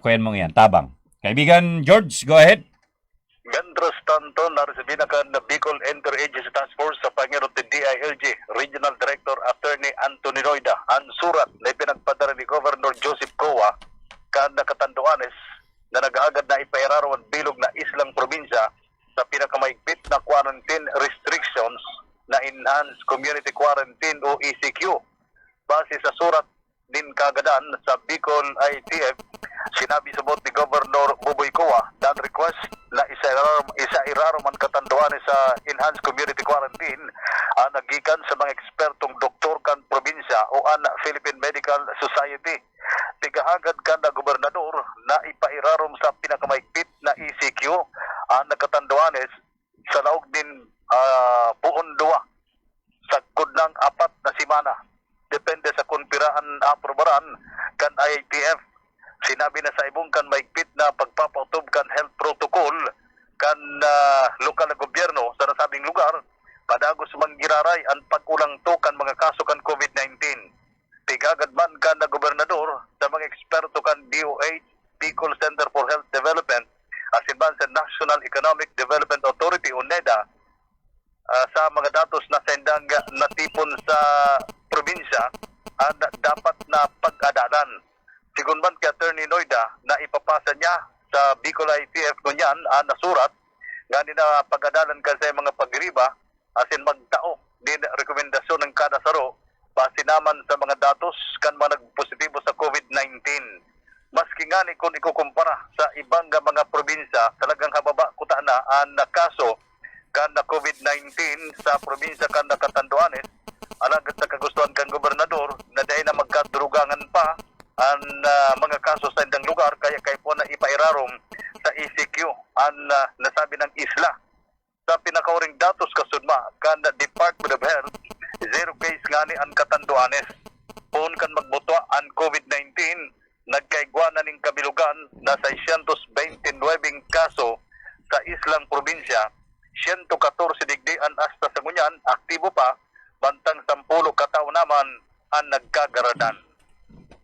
kuyan mong yan, tabang. Kaibigan George, go ahead. Gandros Tanton, narisabina ka na Bicol Interagency Task Force sa Panginoon DILG, Regional Director Attorney Anthony Noida, ang surat na ipinagpadala ni Governor Joseph Coa kan nakatanduanes na nag-aagad na ipairarawan bilog na islang probinsya sa pinakamaigpit na quarantine restrictions na Enhanced Community Quarantine o ECQ. Base sa surat din kagadan sa Bicol ITF, sinabi sa bot ni Governor Buboy Coa na request na isa-irarom ang katanduan sa Enhanced Community Quarantine ang nagikan sa mga ekspertong doktor kan probinsya o ang Philippine Medical Society. Tigahagad kan na gobernador na ipairarom sa pinakamaigpit na ECQ ang nakatanduanes sa laog din buon duwa sa kudlang 4 na simana. Depende sa kunpiraan aprobaran kan IATF. Sinabi na sa ibong kan maigpit na pagpapautob kan health protocol kan lokal na gobyerno sa nasabing lugar, padagos manggiraray ang pag-ulang to kan mga kaso kan COVID-19. Tigagad man kan na gobernador sa mga eksperto kan DOH, Bicol Center for Health Development, asin man sa National Economic Development Authority o NEDA, sa mga datos na sendang natipon sa probinsya dapat na pag-adalan. Sigun man kay Attorney Noida na ipapasa niya sa Bicol ITF kunyan nasurat ngani na pag-adalan kasi mga pagriba asin magtao din rekomendasyon ng kada saro base naman sa mga datos kan mga nagpositibo sa COVID-19. Maski ngani kung ikukumpara sa ibang mga probinsya, talagang hababa kuta na ang kaso kan na COVID-19 sa probinsya kan na Catanduanes, alagad sa kagustuhan kan gobernador na dahil na magkadrugangan pa ang mga kaso sa indang lugar, kaya po na ipairarom sa ECQ ang nasabi ng isla. Sa pinakauring datos kasudma kan Department of Health, 0 case ngani ang Catanduanes. Kung kan magbutwa ang COVID-19, nagkaigwanan ng kabilugan na 629 kaso sa islang probinsya, 114 digdian hasta sa ngunyan, aktibo pa, bantang 10 katao naman ang nagkagaradan.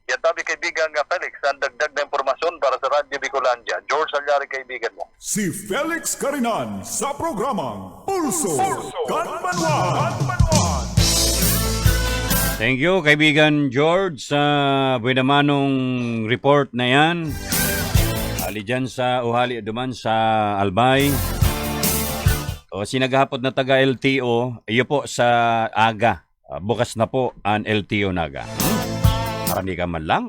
Yan tabi kaibigan nga Felix, ang dagdag na impormasyon para sa Radyo Bicolandia. George Alyari kaibigan mo. Si Felix Carinan sa programang Pulso Kanbanwan. Thank you, kaibigan George, sa buwinamanong report na yan. Ali dyan sa uhali duman sa Albay. O sinagahapot na taga LTO, iyo po sa aga. Bukas na po ang LTO naga. Marami ka man lang.